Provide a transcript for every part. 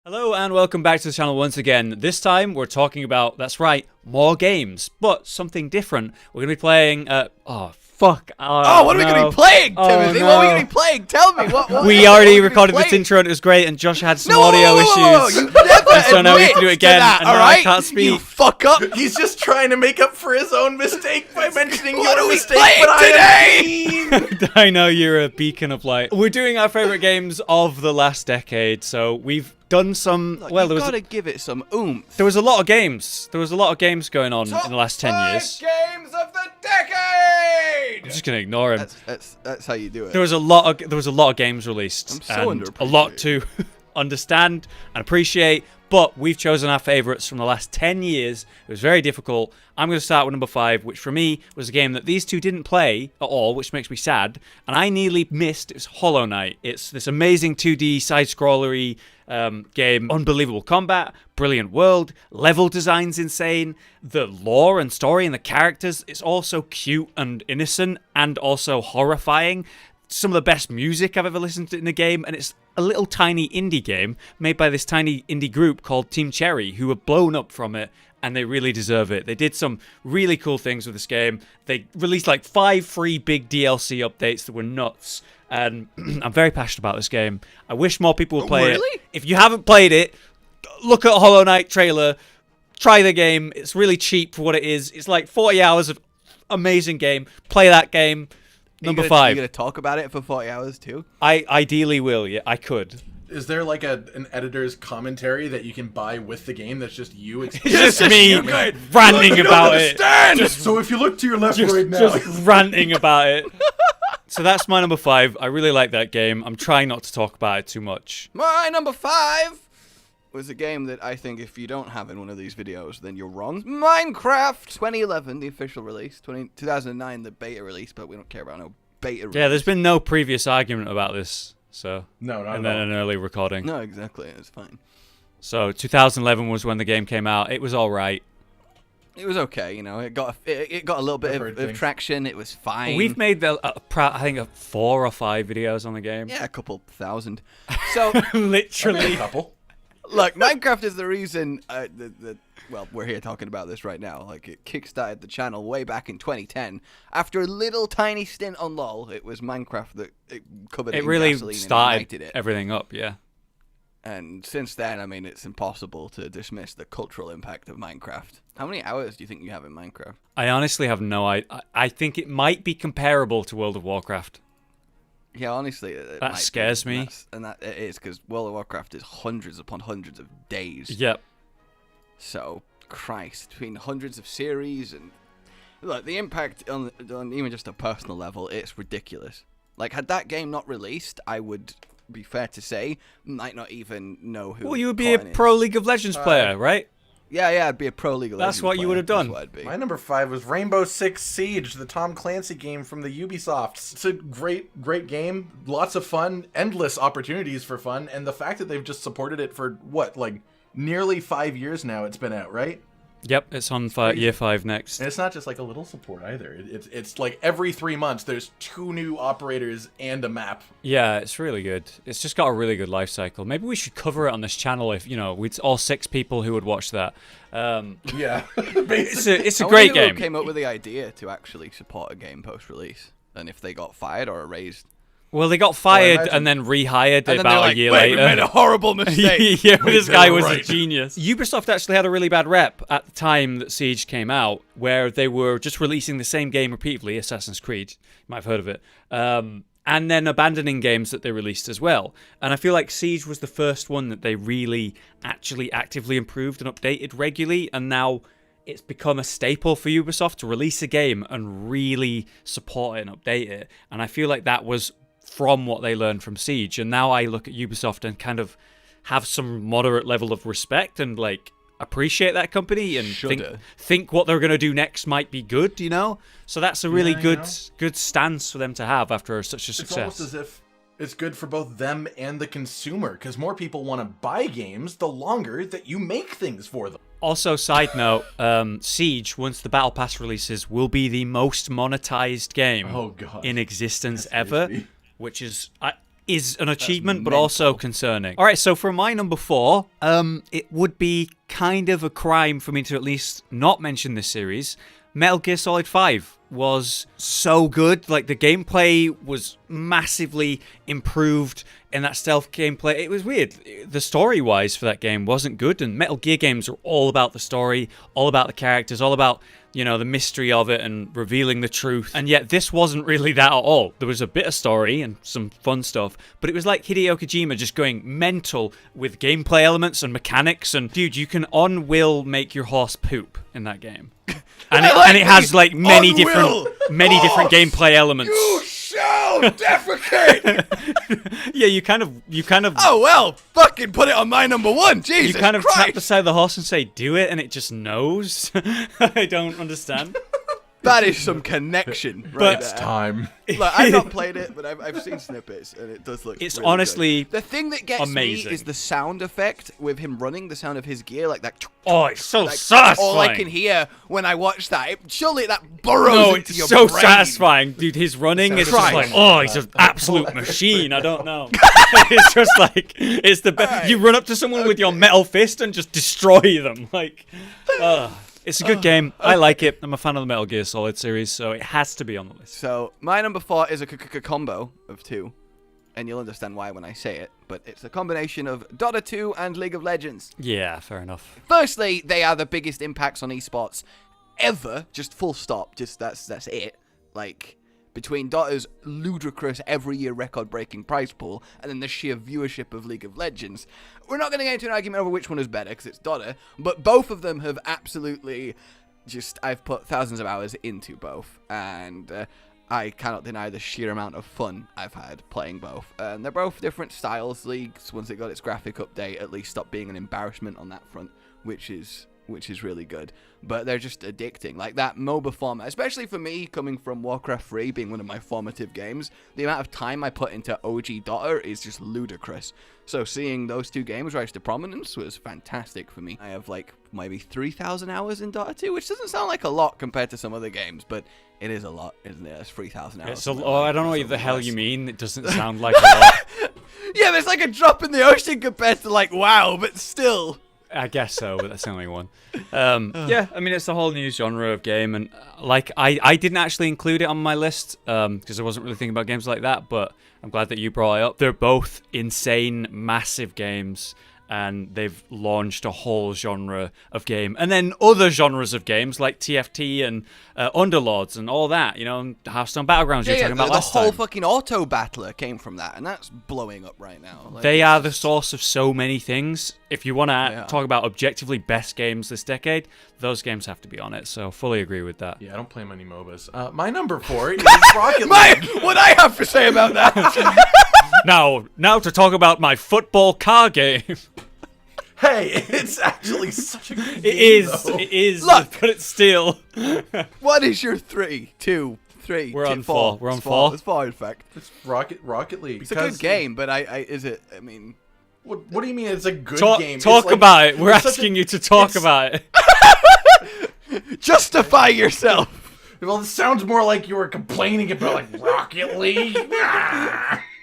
Hello and welcome back to the channel once again. This time we're talking about, that's right, more games, but something different. We're going to be playing, oh fuck. What are we going to be playing, Timothy? no. What are we going to be playing? Tell me. What we already recorded this intro and it was great, and Josh had some audio issues. You never so now we have to do it again, that, and now I can't speak. You fuck up. He's just trying to make up for his own mistake by mentioning What your are we mistake, playing but today? I know you're a beacon of light. We're doing our favorite games of the last decade, so we've done some. Look, well, you gotta give it some oomph. there was a lot of games. There was a lot of games going on in the last 10 years. Games of the decade. I'm just gonna ignore him. That's how you do it. There was a lot of games released, I'm so and a lot to understand and appreciate. But we've chosen our favorites from the last 10 years. It was very difficult. I'm going to start with number 5, which for me was a game that these two didn't play at all, which makes me sad. And I nearly missed. It was Hollow Knight. It's this amazing 2D side-scrollery game. Unbelievable combat, brilliant world, level design's insane. The lore and story and the characters, it's all so cute and innocent and also horrifying. Some of the best music I've ever listened to in a game, and it's a little tiny indie game made by this tiny indie group called Team Cherry, who have blown up from it, and they really deserve it. They did some really cool things with this game. They released like 5 free big DLC updates that were nuts, and I'm very passionate about this game. I wish more people would play it. If you haven't played it, look at Hollow Knight trailer, try the game. It's really cheap for what it is. It's like 40 hours of amazing game. Play that game. Number 5. You're gonna talk about it for 40 hours too? I ideally will. Yeah, I could. Is there like an editor's commentary that you can buy with the game that's just you? It's just me ranting about it. So if you look to your left right now. Just ranting about it. So that's my number 5. I really like that game. I'm trying not to talk about it too much. My number 5 was a game that I think if you don't have in one of these videos, then you're wrong. Minecraft 2011, the official release. 2009, the beta release, but we don't care about no beta release. Yeah, there's been no previous argument about this. So No, not and at then all. an early recording. No, exactly. It's fine. So 2011 was when the game came out. It was all right. It was okay, you know. It got a little bit of traction. It was fine. We've made I think 4 or 5 videos on the game. a couple thousand. So Literally. A couple. look, Minecraft is the reason well, we're here talking about this right now. Like, it kickstarted the channel way back in 2010. After a little tiny stint on LoL, it was Minecraft that it covered It in really gasoline and started ignited it. everything up, yeah. And since then, I mean, it's impossible to dismiss the cultural impact of Minecraft. How many hours do you think you have in Minecraft? I honestly have no idea. I think it might be comparable to World of Warcraft. Yeah, honestly, That scares me. And that it is, because World of Warcraft is hundreds upon hundreds of days. Yep. So, Christ, between hundreds of series and look, the impact on even just a personal level, it's ridiculous. Like, had that game not released, I would be fair to say, might not even know who. Well, you would be a Colin pro is. League of Legends player, right? Yeah, I'd be a pro League of Legends That's what you player. would have done. That's what I'd be. My number 5 was Rainbow Six Siege, the Tom Clancy game from the Ubisofts. It's a great game. Lots of fun, endless opportunities for fun, and the fact that they've just supported it for what, like nearly 5 years now it's been out, right? Yep, it's on year 5 next. And it's not just like a little support either. It's like every 3 months there's 2 new operators and a map. Yeah, it's really good. It's just got a really good life cycle. Maybe we should cover it on this channel if, we'd all 6 people who would watch that. Yeah, It's a I great wonder who game. came up with the idea to actually support a game post-release, and if they got fired or raised. Well, they got fired imagine- and then rehired And then they're about like, a year "Wait, later. we made a horrible mistake. Yeah, this they guy were was a right. genius. Ubisoft actually had a really bad rep at the time that Siege came out, where they were just releasing the same game repeatedly, Assassin's Creed. You might have heard of it. And then abandoning games that they released as well. And I feel like Siege was the first one that they really actually actively improved and updated regularly, and now it's become a staple for Ubisoft to release a game and really support it and update it. And I feel like that was from what they learned from Siege, and now I look at Ubisoft and kind of have some moderate level of respect and like appreciate that company and think what they're going to do next might be good, so that's a really good stance for them to have after such a success. It's almost as if it's good for both them and the consumer, because more people want to buy games the longer that you make things for them. Also, side note, Siege, once the Battle Pass releases, will be the most monetized game in existence ever. Which is is an achievement, but also concerning. All right, so for my number 4, it would be kind of a crime for me to at least not mention this series. Metal Gear Solid 5 was so good. Like, the gameplay was massively improved in that stealth gameplay. It was weird. The story-wise for that game wasn't good, and Metal Gear games are all about the story, all about the characters, all about, you know, the mystery of it and revealing the truth. And yet this wasn't really that at all. There was a bit of story and some fun stuff, but it was like Hideo Kojima just going mental with gameplay elements and mechanics. And dude, you can on-will make your horse poop in that game. And it has like many different gameplay elements. You shall defecate. Yeah, you kind of. Oh well, fucking put it on my number 1. Jesus You kind of Christ. tap the side of the horse and say, "Do it," and it just knows. I don't understand. That is some connection right But- there. It's time. Like, I've not played it, but I've seen snippets, and it does look It's really honestly good. The thing that gets amazing. me is the sound effect with him running, the sound of his gear, like that. Oh, it's so Like, satisfying. all I can hear when I watch that, surely that burrows No, into it's your so brain. satisfying, dude. His running is just Christ. like, oh, he's an absolute machine. I don't know. It's just like, it's the best. Alright. You run up to someone with your metal fist and just destroy them. Like, it's a good game. I like it. I'm a fan of the Metal Gear Solid series, so it has to be on the list. So my number 4 is a combo of 2, and you'll understand why when I say it. But it's a combination of Dota 2 and League of Legends. Yeah, fair enough. Firstly, they are the biggest impacts on esports ever. Just full stop. Just that's it. Like, between Dota's ludicrous every-year record-breaking prize pool and then the sheer viewership of League of Legends, we're not going to get into an argument over which one is better because it's Dota, but both of them have absolutely I've put thousands of hours into both, and I cannot deny the sheer amount of fun I've had playing both. And they're both different styles. Leagues, once it got its graphic update, at least stopped being an embarrassment on that front, which is really good. But they're just addicting. Like that MOBA format, especially for me, coming from Warcraft 3 being one of my formative games, the amount of time I put into OG Dota is just ludicrous. So seeing those two games rise to prominence was fantastic for me. I have like maybe 3,000 hours in Dota 2, which doesn't sound like a lot compared to some other games, but it is a lot, isn't it? It's 3,000 hours. I don't know what the hell you mean. It doesn't sound like a lot. Yeah, there's like a drop in the ocean compared to like WoW, but still. I guess so, but that's the only one. Yeah, I mean, it's a whole new genre of game, and like I didn't actually include it on my list because I wasn't really thinking about games like that, but I'm glad that you brought it up. They're both insane, massive games, and they've launched a whole genre of game. And then other genres of games like TFT and Underlords and all that, you know, Hearthstone Battlegrounds you were talking about last time. The whole fucking Auto Battler came from that, and that's blowing up right now. Like, they are the source of so many things. If you want to talk about objectively best games this decade, those games have to be on it. So fully agree with that. Yeah, I don't play many MOBAs. My number 4 is Rocket League. What I have to say about that. Now to talk about my football car game. Hey, it's actually such a good game, It is. Look. But it's still. What is your 3, 2, 3? We're on 4. four. We're on It's four. It's 4, in fact. It's Rocket League. It's a good game, but is it? I mean, What do you mean it's a good game? Talk It's like- about it. We're it's such asking a- you to talk it's- about it. justify yourself. Well, it sounds more like you were complaining about like Rocket League.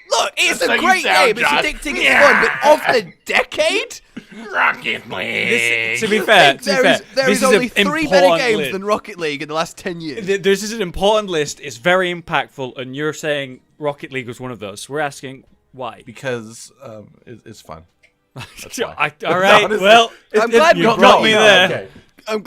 Look, it's That's a how you great sound, game. It's Josh. addicting. It's fun. But of the decade, Rocket League. To be fair, there this is only an 3 better important games list. than Rocket League in the last 10 years. This is an important list. It's very impactful, and you're saying Rocket League was one of those. We're asking why. Because it's fun. That's why. All right. Honestly, Well, I'm glad you we brought me there. Okay. I'm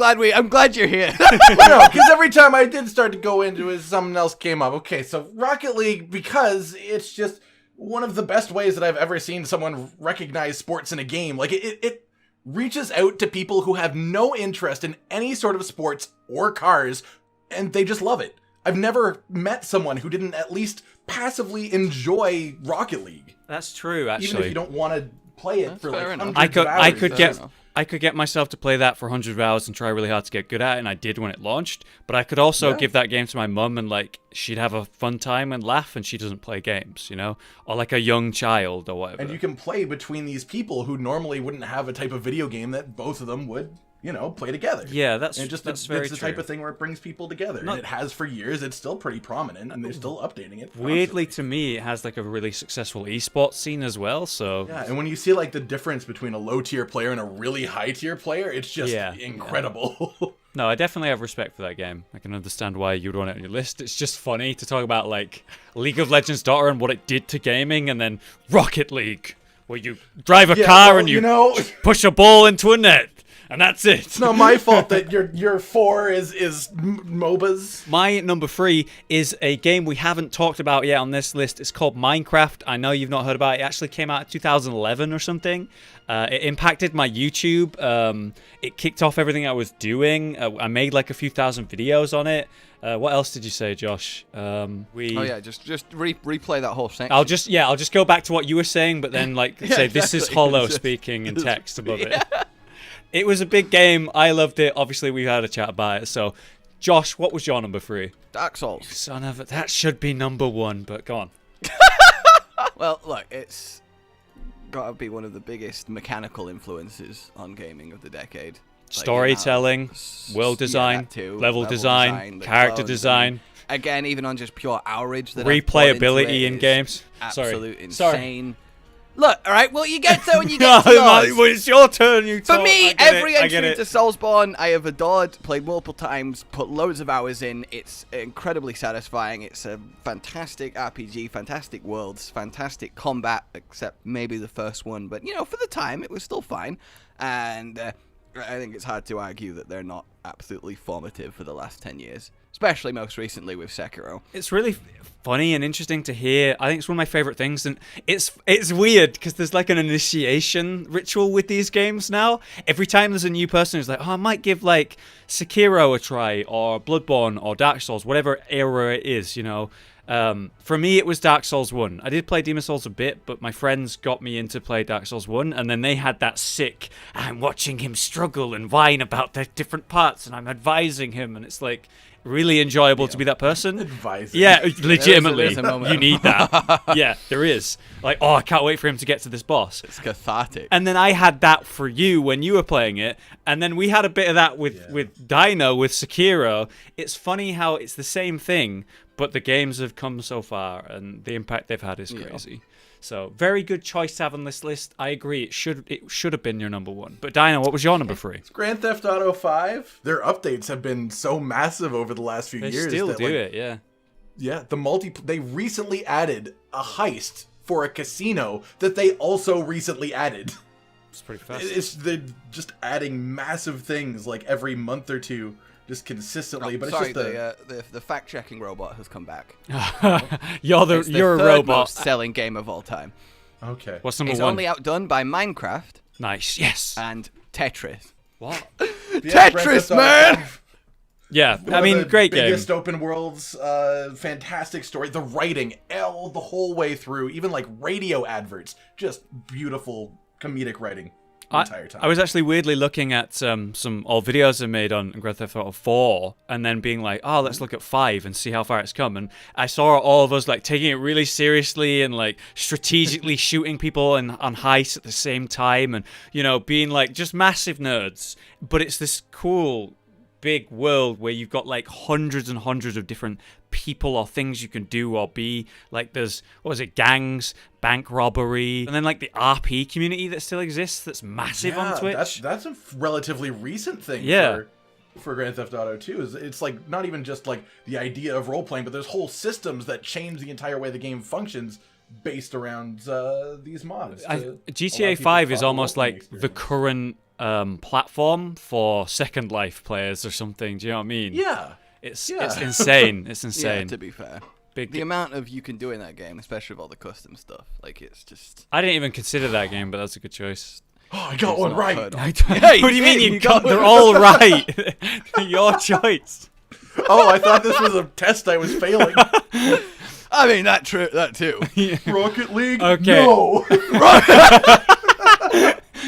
glad you're here. No, because every time I did start to go into it, something else came up. Okay, so Rocket League, because it's just one of the best ways that I've ever seen someone recognize sports in a game. Like, it reaches out to people who have no interest in any sort of sports or cars, and they just love it. I've never met someone who didn't at least passively enjoy Rocket League. That's true. Actually, Even if you don't want to play it for like fair enough. hundreds of hours. I could get myself to play that for 100 hours and try really hard to get good at it, and I did when it launched. But I could also give that game to my mum, and like she'd have a fun time and laugh, and she doesn't play games, you know, or like a young child or whatever. And you can play between these people who normally wouldn't have a type of video game that both of them would you know, play together. Yeah, that's very it's the true. type of thing where it brings people together. And it has for years. It's still pretty prominent, and they're still updating it. Weirdly, constantly. to me, it has like a really successful esports scene as well. So Yeah, and when you see like the difference between a low tier player and a really high tier player, it's just incredible. No, I definitely have respect for that game. I can understand why you'd want it on your list. It's just funny to talk about like League of Legends Dota and what it did to gaming, and then Rocket League, where you drive a car and you push a ball into a net, and that's it. It's not my fault that your 4 is MOBAs. My number 3 is a game we haven't talked about yet on this list. It's called Minecraft. I know you've not heard about it. It actually came out in 2011 or something. It impacted my YouTube. It kicked off everything I was doing. I made like a few thousand videos on it. What else did you say, Josh? Just replay that whole section. I'll just go back to what you were saying, but then like say this is Hollow speaking in text above it. It was a big game. I loved it. Obviously, we had a chat about it. So, Josh, what was your number 3? Dark Souls. Son of a... That should be number 1, but go on. Well, look, it's got to be one of the biggest mechanical influences on gaming of the decade. Storytelling, world design, level design, character design. Again, even on just pure average. Replayability in games. Absolute insane. Look, all right, well, you get there when you get to yours. Well, it's your turn, you For me, every entry into Soulsborne, I have adored, played multiple times, put loads of hours in. It's incredibly satisfying. It's a fantastic RPG, fantastic worlds, fantastic combat, except maybe the first one. But, you know, for the time, it was still fine. And I think it's hard to argue that they're not absolutely formative for the last 10 years. Especially most recently with Sekiro. It's really funny and interesting to hear. I think it's one of my favorite things, and it's weird because there's like an initiation ritual with these games now. Every time there's a new person who's like, oh, I might give like Sekiro a try, or Bloodborne, or Dark Souls, whatever era it is, you know. For me, it was Dark Souls 1. I did play Demon Souls a bit, but my friends got me into play Dark Souls 1, and then they had that sick, I'm watching him struggle and whine about the different parts, and I'm advising him, and it's like really enjoyable to be that person. Advising. Yeah, legitimately. There is a moment. You need that. Yeah, there is. Like, oh, I can't wait for him to get to this boss. It's cathartic. And then I had that for you when you were playing it, and then we had a bit of that with Dino, with Sekiro. It's funny how it's the same thing, but the games have come so far, and the impact they've had is crazy. So, very good choice to have on this list. I agree. It should have been your number 1. But Dino, what was your number 3? It's Grand Theft Auto 5. Their updates have been so massive over the last few years. They still do it, yeah. Yeah, they recently added a heist for a casino that they also recently added. It's pretty fast. They're just adding massive things like every month or two. Just consistently, but sorry, it's just the fact-checking robot has come back. You're It's the a third robot. most selling game of all time. Okay. What's number It's 1? only outdone by Minecraft. Nice. Yes. And Tetris. What? Yeah, Tetris, man! Yeah, One I mean, of the great game. biggest open worlds, fantastic story. The writing, the whole way through, even like radio adverts, just beautiful comedic writing. Entire time. I was actually weirdly looking at some old videos I made on Grand Theft Auto 4, and then being like, oh, let's look at 5 and see how far it's come. And I saw all of us like taking it really seriously and like strategically shooting people on heists at the same time, and you know, being like just massive nerds. But it's this cool big world where you've got like hundreds and hundreds of different people or things you can do or be. Like there's, what was it, gangs, bank robbery, and then like the RP community that still exists that's massive on Twitch. That's a relatively recent thing for Grand Theft Auto 2. It's like not even just like the idea of role-playing, but there's whole systems that change the entire way the game functions based around these mods. GTA 5 is almost like the current platform for Second Life players or something. Do you know what I mean? Yeah. It's insane. It's insane. Yeah, to be fair. The amount of you can do in that game, especially with all the custom stuff, like it's just... I didn't even consider that game, but that's a good choice. Oh, I got one right. What do you mean you got? They're all right. Your choice. Oh, I thought this was a test I was failing. I mean, that too. Rocket League? Okay. No.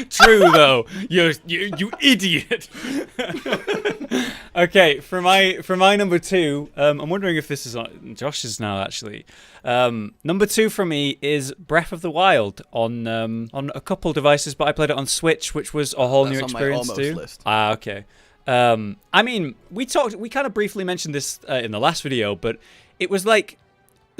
True though. You idiot. Okay, for my number 2, I'm wondering if this is on Josh's now actually. Number 2 for me is Breath of the Wild on a couple devices, but I played it on Switch, which was a whole new experience on my too. almost list. Ah, okay. I mean, we kind of briefly mentioned this in the last video, but it was like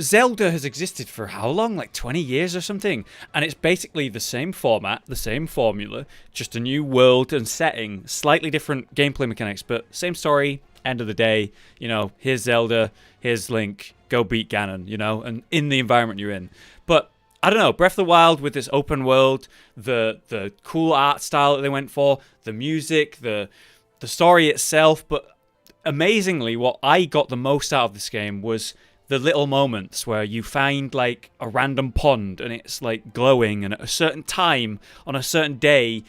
Zelda has existed for how long? Like 20 years or something. And it's basically the same format, the same formula, just a new world and setting, slightly different gameplay mechanics, but same story, end of the day. You know, here's Zelda, here's Link, go beat Ganon, you know, and in the environment you're in. But I don't know, Breath of the Wild with this open world, the cool art style that they went for, the music, the story itself, but amazingly, what I got the most out of this game was the little moments where you find like a random pond and it's like glowing, and at a certain time on a certain day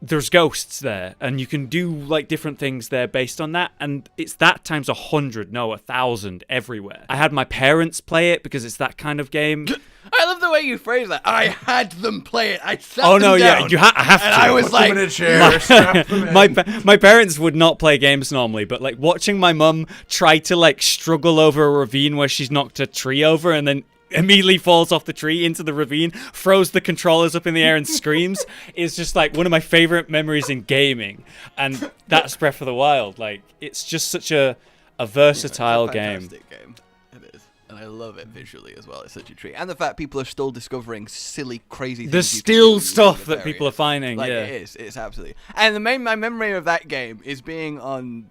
there's ghosts there, and you can do like different things there based on that, and it's that times 100, no, 1,000 everywhere. I had my parents play it because it's that kind of game. I love the way you phrase that. I had them play it. I sat Oh them no, down, yeah, I have to. and I was Put like, them in a chair, strap them in. my parents would not play games normally, but like watching my mum try to like struggle over a ravine where she's knocked a tree over and then immediately falls off the tree into the ravine, throws the controllers up in the air and screams is just like one of my favorite memories in gaming. And that's Breath of the Wild. Like, it's just such a versatile it's a game. fantastic game. It is. And I love it visually as well. It's such a treat. And the fact people are still discovering silly, crazy things. There's you can do still in stuff this that area. people are finding. Like, yeah. it is. It's absolutely. And my memory of that game is being on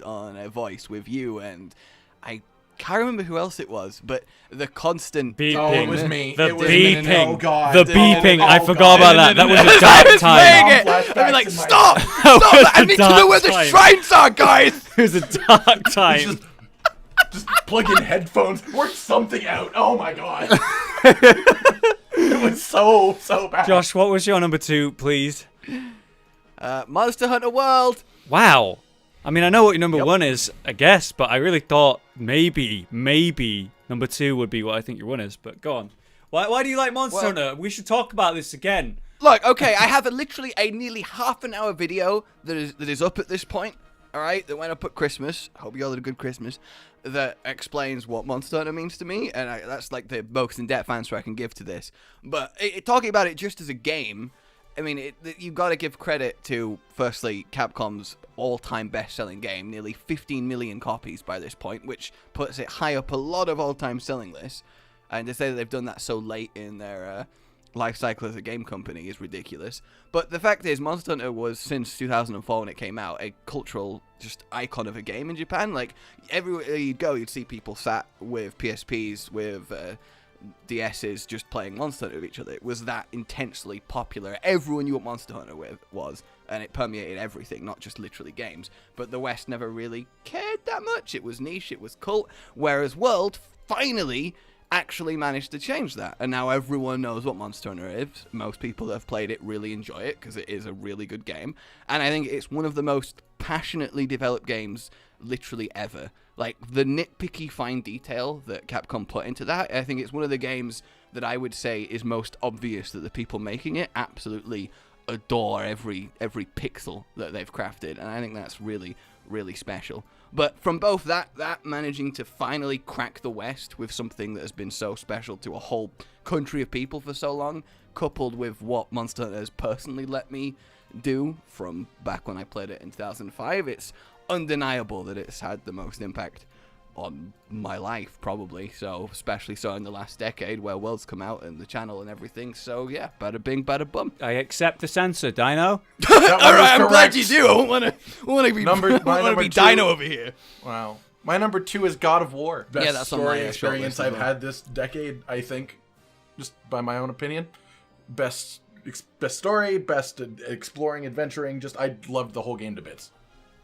a voice with you, and I can't remember who else it was, but the constant Beeping. Oh, it was me. The It was me. beeping. Oh, God. The beeping. Oh, I God. forgot about that. That was a I dark was playing time. it. Flashbacks I'd be like, in my- stop! was Stop! I a need to know where the dark time. shrines are, guys! It was a dark time. Just plug in headphones, work something out. Oh my god. It was so bad. Josh, what was your number 2, please? Monster Hunter World. Wow. I mean, I know what your number 1 is, I guess, but I really thought maybe number 2 would be what I think your 1 is. But go on. Why do you like Monster Hunter? We should talk about this again. Look, okay, I have literally a nearly half-an-hour video that is up at this point. All right, that went up at Christmas. Hope you all had a good Christmas. That explains what Monster Hunter means to me, and that's like the most in-depth answer I can give to this. But talking about it just as a game, I mean, you've got to give credit to, firstly, Capcom's all-time best-selling game, nearly 15 million copies by this point, which puts it high up a lot of all-time selling lists. And to say that they've done that so late in their life cycle as a game company is ridiculous. But the fact is, Monster Hunter was, since 2004 when it came out, a cultural just icon of a game in Japan. Like, everywhere you'd go, you'd see people sat with PSPs, with DSs, just playing Monster Hunter with each other. It was that intensely popular. Everyone knew what Monster Hunter was, and it permeated everything, not just literally games. But the West never really cared that much. It was niche, it was cult, whereas World finally actually managed to change that, and now everyone knows what Monster Hunter is. Most people that have played it really enjoy it because it is a really good game, and I think it's one of the most passionately developed games literally ever. Like, the nitpicky fine detail that Capcom put into that, I think it's one of the games that I would say is most obvious that the people making it absolutely adore every pixel that they've crafted, and I think that's really, really special. But from both that managing to finally crack the West with something that has been so special to a whole country of people for so long, coupled with what Monster Hunter has personally let me do from back when I played it in 2005, it's undeniable that it's had the most impact on my life, probably. So, especially so in the last decade where World's come out and the channel and everything. So, yeah, bada bing, bada bum. I accept the censor, Dino. That one All right, was I'm glad correct. you do. I don't want to be My number two. Dino over here. Wow. My number 2 is God of War. Best Yeah, that's on my story short experience list as I've well. had this decade, I think, just by my own opinion. Best story, best exploring, adventuring. Just, I loved the whole game to bits.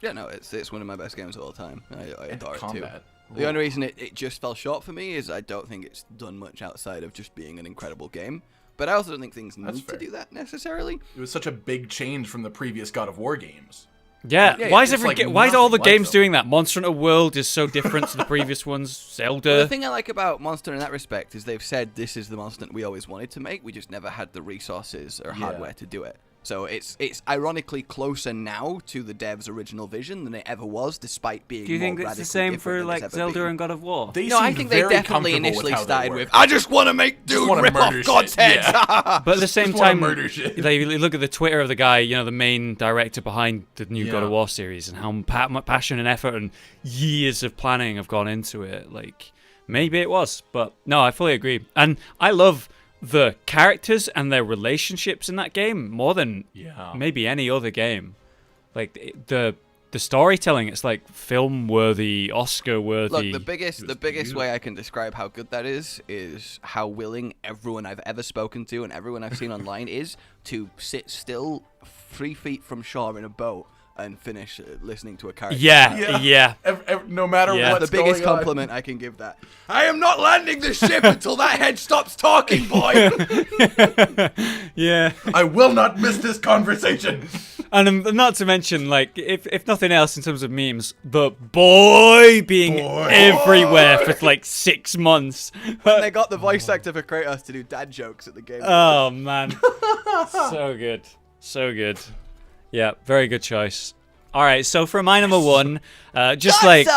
Yeah, no, it's one of my best games of all time. I adore it too. Combat. The only reason it just fell short for me is I don't think it's done much outside of just being an incredible game. But I also don't think things need fair. to do that necessarily. It was such a big change from the previous God of War games. Yeah, Yeah, why is it's like why is all the nothing like games them. doing that? Monster Hunter World is so different to the previous ones. Zelda. Well, the thing I like about Monster in that respect is they've said this is the Monster Hunter we always wanted to make. We just never had the resources or hardware to do it. So it's ironically closer now to the devs' original vision than it ever was, despite being. Do you think it's the same for like Zelda and God of War? No, I think they definitely initially started with, I just want to make dude rip off God's head. Yeah. But at the same time, murder shit. You look at the Twitter of the guy, the main director behind the new God of War series, and how much passion and effort and years of planning have gone into it. Like, maybe it was, but no, I fully agree. And I love the characters and their relationships in that game more than maybe any other game. Like the storytelling, it's like film worthy, Oscar worthy. Look, the biggest way I can describe how good that is how willing everyone I've ever spoken to and everyone I've seen online is to sit still 3 feet from shore in a boat and finish listening to a character. Yeah. No matter what's the biggest going compliment I can give that. I am not landing the ship until that head stops talking, boy. Yeah. I will not miss this conversation. And not to mention, like, if nothing else in terms of memes, the boy being everywhere for like 6 months. And they got the voice actor for Kratos to do dad jokes at the game. Oh man, so good, so good. Yeah, very good choice. All right, so for my number one, just like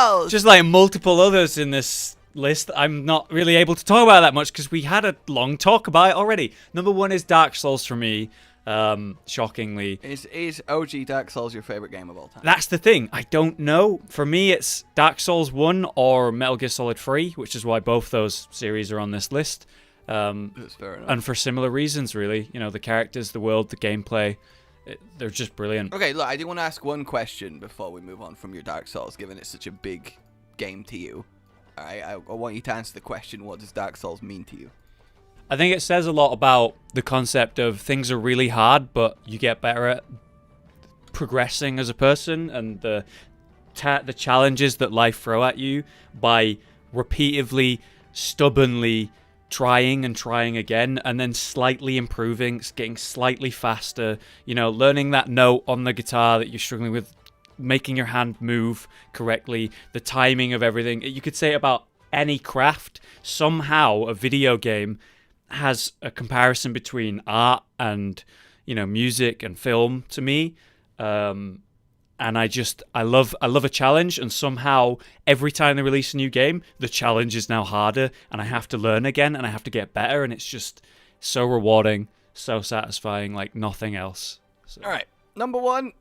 multiple others in this list, I'm not really able to talk about that much because we had a long talk about it already. Number one is Dark Souls for me. Shockingly, is OG Dark Souls your favorite game of all time? That's the thing. I don't know. For me, it's Dark Souls 1 or Metal Gear Solid 3, which is why both those series are on this list. That's fair enough. And for similar reasons, really. The characters, the world, the gameplay. They're just brilliant. Okay, look, I do want to ask one question before we move on from your Dark Souls, given it's such a big game to you. All right, I want you to answer the question, what does Dark Souls mean to you? I think it says a lot about the concept of things are really hard, but you get better at progressing as a person, and the challenges that life throw at you by repeatedly, stubbornly trying and trying again, and then slightly improving, getting slightly faster, learning that note on the guitar that you're struggling with, making your hand move correctly, the timing of everything. You could say about any craft. Somehow a video game has a comparison between art and, music and film to me. And I love a challenge, and somehow every time they release a new game, the challenge is now harder, and I have to learn again, and I have to get better, and it's just so rewarding, so satisfying, like nothing else. So. All right, number one,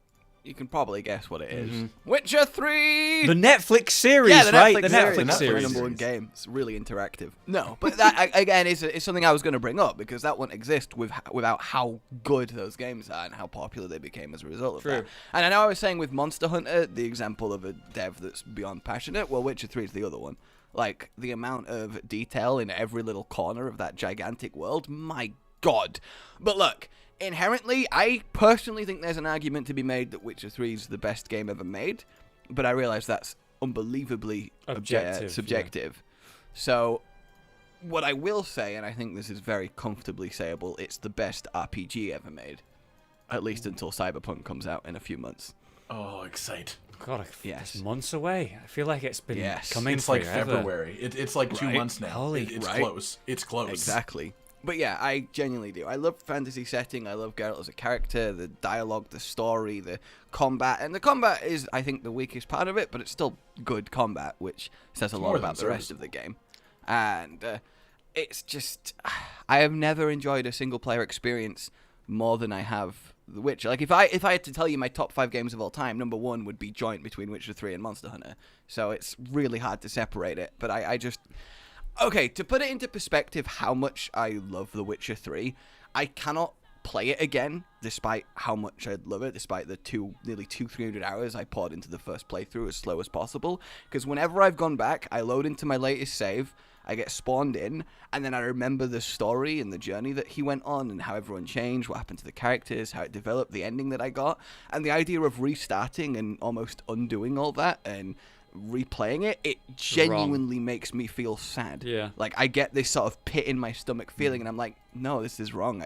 you can probably guess what it is. Witcher 3! The Netflix series, right? The Netflix series. Number one game. It's really interactive. No, but that, again, is something I was going to bring up, because that wouldn't exist without how good those games are and how popular they became as a result of that. And I know I was saying with Monster Hunter, the example of a dev that's beyond passionate, well, Witcher 3 is the other one. Like, the amount of detail in every little corner of that gigantic world, my God. But look, inherently, I personally think there's an argument to be made that Witcher 3 is the best game ever made, but I realize that's unbelievably subjective. So, what I will say, and I think this is very comfortably sayable, it's the best RPG ever made. At least until Cyberpunk comes out in a few months. Oh, excite. God, it's months away. I feel like it's been coming It's forever. like February. It's like 2 months now. It's close. It's close. Exactly. But yeah, I genuinely do. I love fantasy setting. I love Geralt as a character, the dialogue, the story, the combat. And the combat is, I think, the weakest part of it, but it's still good combat, which says a lot about the rest of the game. And it's just, I have never enjoyed a single-player experience more than I have The Witcher. Like, if I had to tell you my top 5 games of all time, number 1 would be joint between Witcher 3 and Monster Hunter. So it's really hard to separate it. But I just... Okay, to put it into perspective how much I love The Witcher 3, I cannot play it again, despite how much I love it, despite the nearly 300 hours I poured into the first playthrough as slow as possible, because whenever I've gone back, I load into my latest save, I get spawned in, and then I remember the story and the journey that he went on, and how everyone changed, what happened to the characters, how it developed, the ending that I got, and the idea of restarting and almost undoing all that, and replaying it genuinely makes me feel sad. Yeah. Like, I get this sort of pit in my stomach feeling, and I'm like, no, this is wrong.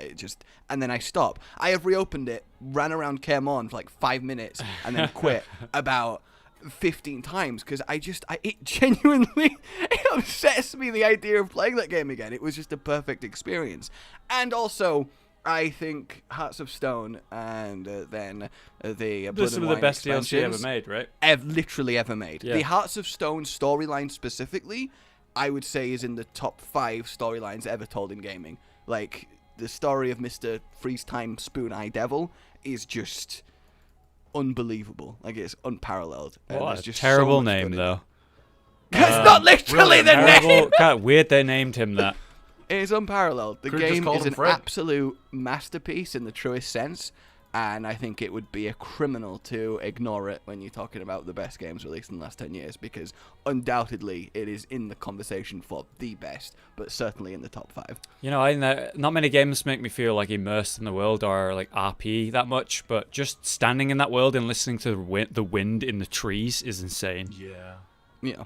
And then I stop. I have reopened it, ran around Kermon for like 5 minutes, and then quit about 15 times, because it genuinely it upsets me, the idea of playing that game again. It was just a perfect experience. And also, I think Hearts of Stone and then the Blood This is and some of the Wine best DLC ever expansions made, right? literally ever made. Yeah. The Hearts of Stone storyline specifically, I would say, is in the top 5 storylines ever told in gaming. Like, the story of Mr. Freeze Time Spoon Eye Devil is just unbelievable. Like, it's unparalleled. And What there's a just terrible so much name, good in though. it. It's not literally the name! Terrible. Kind of weird they named him that. It is unparalleled. The Could've just game called is him an Fred. absolute masterpiece in the truest sense, and I think it would be a criminal to ignore it when you're talking about the best games released in the last 10 years, because undoubtedly it is in the conversation for the best, but certainly in the top 5. You know, not many games make me feel like immersed in the world or like RP that much, but just standing in that world and listening to the wind in the trees is insane. Yeah. Yeah,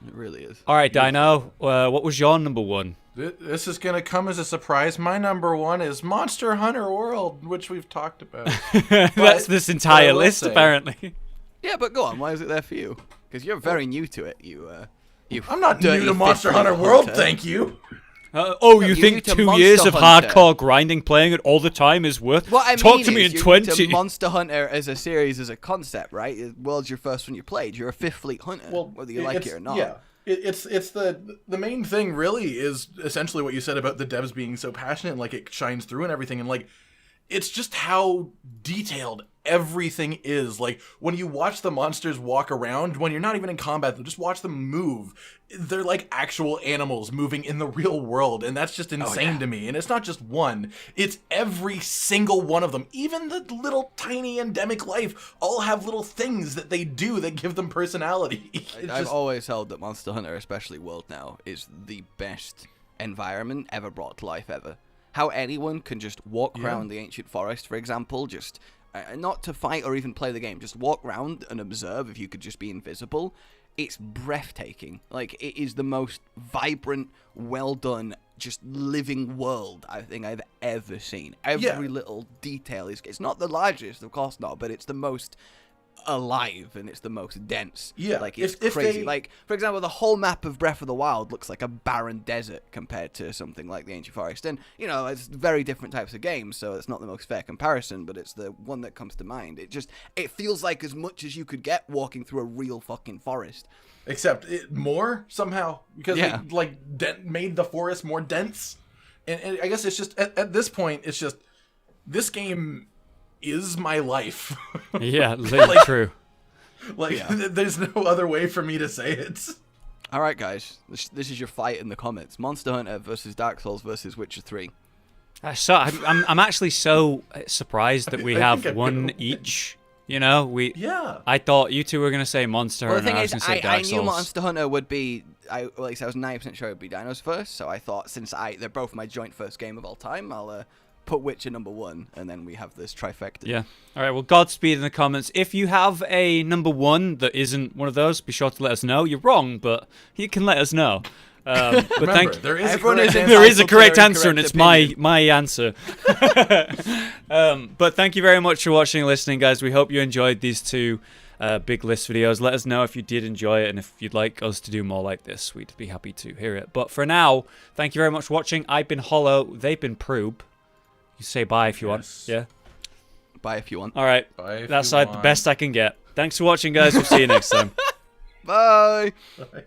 it really is. All right, Dino, what was your number 1? This is going to come as a surprise. My number 1 is Monster Hunter World, which we've talked about. That's this entire I will list, say- apparently. Yeah, but go on, why is it there for you? Because you're very new to it, you I'm not new dirty to Monster 50 Hunter World, hunter. thank you. You you're think new to 2 Monster years of Hunter. hardcore grinding, playing it all the time is worth? What I Talk mean to me is in you're into 20. Monster Hunter as a series, as a concept, right? World's your first one you played. You're a Fifth Fleet hunter, whether you like it or not. Yeah. It's the main thing really is essentially what you said about the devs being so passionate and like it shines through and everything, and like it's just how detailed everything is. Like when you watch the monsters walk around, when you're not even in combat, just watch them move. They're like actual animals moving in the real world, and that's just insane to me. And it's not just one, it's every single one of them. Even the little tiny endemic life all have little things that they do that give them personality. I've always held that Monster Hunter, especially World now, is the best environment ever brought to life ever. How anyone can just walk around the ancient forest, for example, just not to fight or even play the game, just walk around and observe if you could just be invisible. It's breathtaking. Like, it is the most vibrant, well done, just living world I think I've ever seen. Every little detail is, it's not the largest, of course not, but it's the most alive and it's the most dense. Yeah, like it's if crazy. they- Like, for example, the whole map of Breath of the Wild looks like a barren desert compared to something like the Ancient Forest, and you know, it's very different types of games, so it's not the most fair comparison, but it's the one that comes to mind. It feels like as much as you could get walking through a real fucking forest. Except more somehow, because Yeah. they like made the forest more dense, and I guess it's just at this point it's just this game is my life. Yeah, literally true. Like there's no other way for me to say it. All right, guys, this is your fight in the comments: Monster Hunter versus Dark Souls versus Witcher 3. So I'm actually so surprised that we I have think I'm one gonna- each. You know, I thought you two were gonna say Monster Well, the Hunter. thing I is, was gonna say I Dark knew Souls. Monster Hunter would be, at least I was 90% sure it would be Dinos first, so I thought since they're both my joint first game of all time, I'll put Witcher number 1, and then we have this trifecta. Yeah. All right. Well, Godspeed in the comments. If you have a number 1 that isn't one of those, be sure to let us know. You're wrong, but you can let us know. But Remember, there is everyone a is correct in- answer. there is a entitled to correct their answer, and incorrect it's opinion. my answer. But thank you very much for watching and listening, guys. We hope you enjoyed these two big list videos. Let us know if you did enjoy it, and if you'd like us to do more like this, we'd be happy to hear it. But for now, thank you very much for watching. I've been Hollow. They've been Proob. You say bye if you want. Yeah. Bye if you want. All right. Bye if That's you the want. best I can get. Thanks for watching, guys. We'll see you next time. Bye! Bye.